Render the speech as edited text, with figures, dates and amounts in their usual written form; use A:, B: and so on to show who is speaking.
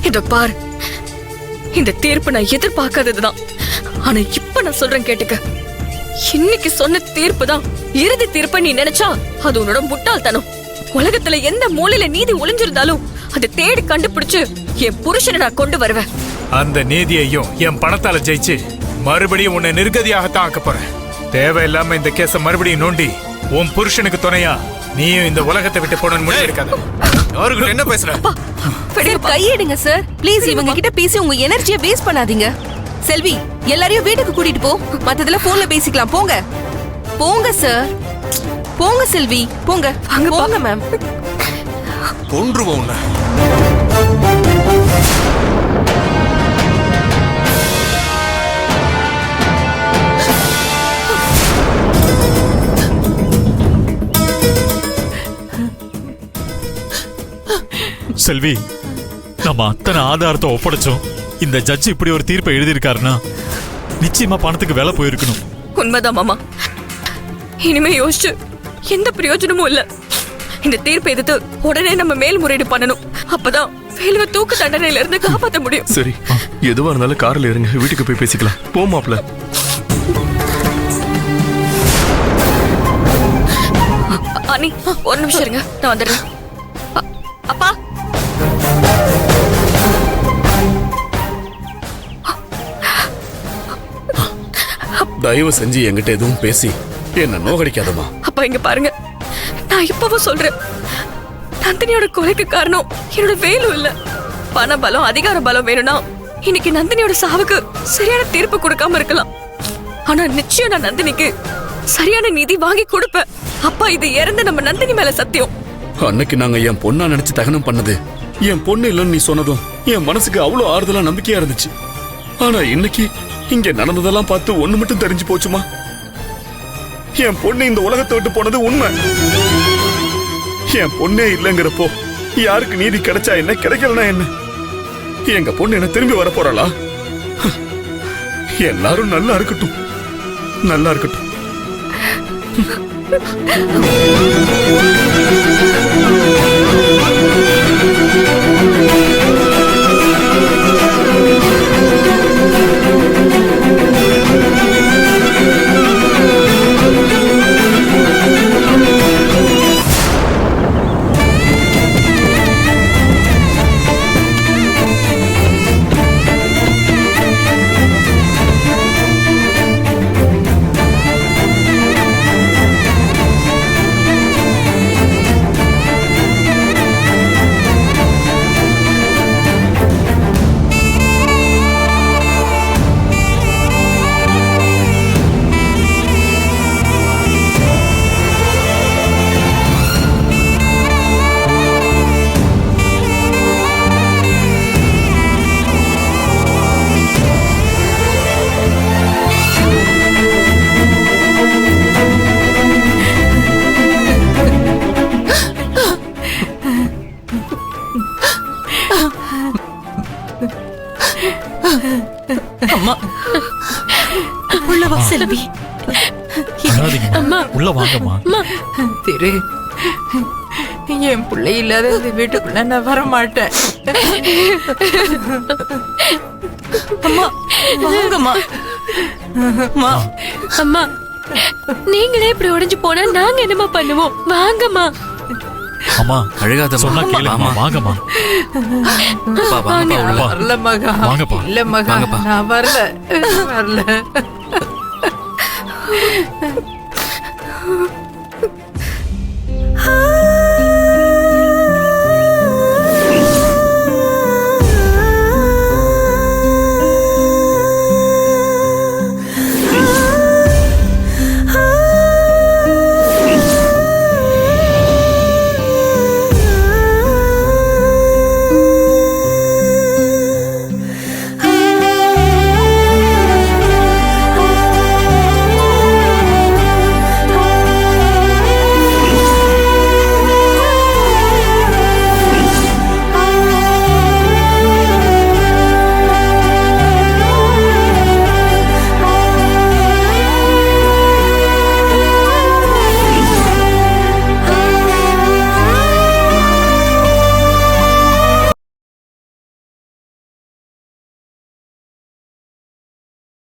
A: இத பாரு, இந்த தீர்ப்பு நான் எதிர்பார்க்காததுதான். ஆனா இப்ப நான் சொல்றேன் கேட்டுக்க. இன்னைக்கு சொன்ன தீர்ப்பு தான் இறுதி தீர்ப்ப நீ நினைச்சா அது உன்னோட முட்டாள்தனம். உலகத்துல எந்த மூலையில நீதி ஒளிஞ்சிருந்தாலும் அதை தேடி கண்டுபிடிச்சு என் புருஷனை நான் கொண்டு வருவேன்.
B: அந்த நீதியையும் என் பணத்தால ஜெயிச்சு மறுபடியும் உன்னை நிர்கதியாகத்தான் ஆக்க போறேன். தேவையில்லாம இந்த கேஸ மறுபடியும் நோண்டி உன் புருஷனுக்கு துணையா நீயும் இந்த உலகத்தை விட்டு போன முடிவு இருக்காது. அவருக்கு என்ன பேசுற?
C: கையெடுங்க சார் ப்ளீஸ். இவங்க கிட்ட பேசி உங்க எனர்ஜியை வேஸ்ட் பண்ணாதீங்க. செல்வி, எல்லாரையும் வீட்டுக்கு கூட்டிட்டு போ. மத்ததெல்லாம் போன்ல பேசிக்கலாம். போங்க போங்க சார், போங்க செல்வி, போங்க போங்க மேம்.
D: கொன்றுவோம் உன்னை.
E: செல்வி, நம்ம அத்தனை ஆதாரத்தை ஒப்படைச்சோம். இந்த ஜட்ஜ் இப்படி ஒரு தீர்ப்பை எழுதியிருக்காருன்னா நிச்சயமா பணத்துக்கு வேலை போயிருக்கணும்.
A: உண்மைதான் மாமா. இனிமே யோசிச்சு எந்த பிரயோஜனமும் இல்ல. இந்த தீர்ப்பை எதிர்த்து உடனே நம்ம மேல்முறையீடு பண்ணணும். அப்பதான் வேலுவ தூக்கு தண்டனையில இருந்து காப்பாற்ற முடியும்.
D: சரி, எதுவா இருந்தாலும் கார்ல இருங்க, வீட்டுக்கு போய் பேசிக்கலாம். போமாப்ல.
A: அனி, ஒரு நிமிஷம் இருங்க, நான் வந்துடுறேன். அப்பா,
D: தயவு செஞ்சு என்கிட்ட எதுவும் பேசி என்ன நோகடிக்காதமா.
A: அப்பா இங்க பாருங்க, நான் இப்பவும் சொல்றேன், நந்தினியோட கொலைக்கு காரணம் என்னோட வேலு இல்ல. பண பலம், அதிகார பலம் வேணும்னா இன்னைக்கு நந்தினியோட சாவுக்கு சரியான தீர்ப்பு கொடுக்காம இருக்கலாம். ஆனா நிச்சயம் நான் நந்தினிக்கு சரியான நீதி வாங்கி கொடுப்பேன். அப்பா, இது இறந்து நம்ம நந்தினி மேல சத்தியம்.
D: அன்னைக்கு நாங்க என் பொண்ணா நினைச்சு தகனம் பண்ணது என் பொண்ணு இல்லைன்னு நீ சொன்னதும் என் மனசுக்கு அவ்வளவு ஆறுதலா நம்பிக்கையா இருந்துச்சு. ஆனா இன்னைக்கு இங்க நடந்ததெல்லாம் பார்த்து ஒண்ணு மட்டும் தெரிஞ்சு போச்சுமா. என் பொண்ணு இந்த உலகத்தை விட்டு போனது உண்மை. என் பொண்ணே இல்லைங்கிறப்போ யாருக்கு நீதி கிடைச்சா என்ன, கிடைக்கலனா என்ன? எங்க பொண்ணு என்ன திரும்பி வர போறாளா? எல்லாரும் நல்லா இருக்கட்டும், நல்லா இருக்கட்டும்.
C: அம்மா, உள்ள வா செல்வி.
E: அம்மா, உள்ள வாங்கம்மா.
F: திரு, என் பிள்ளை இல்லாத இந்த வீட்டுக்குள்ள நான் வர மாட்டேன்.
C: அம்மா, வாங்கம்மா. அம்மா,
A: அம்மா, நீங்களே இப்படி உடைஞ்சு போனா நாங்க என்னமா பண்ணுவோம்? வாங்கம்மா.
E: அம்மா, அழுகாத, சொன்னா கேளுமா. வாங்கம்மா.
F: வரல மகா, இல்ல மகா, நான் வரல.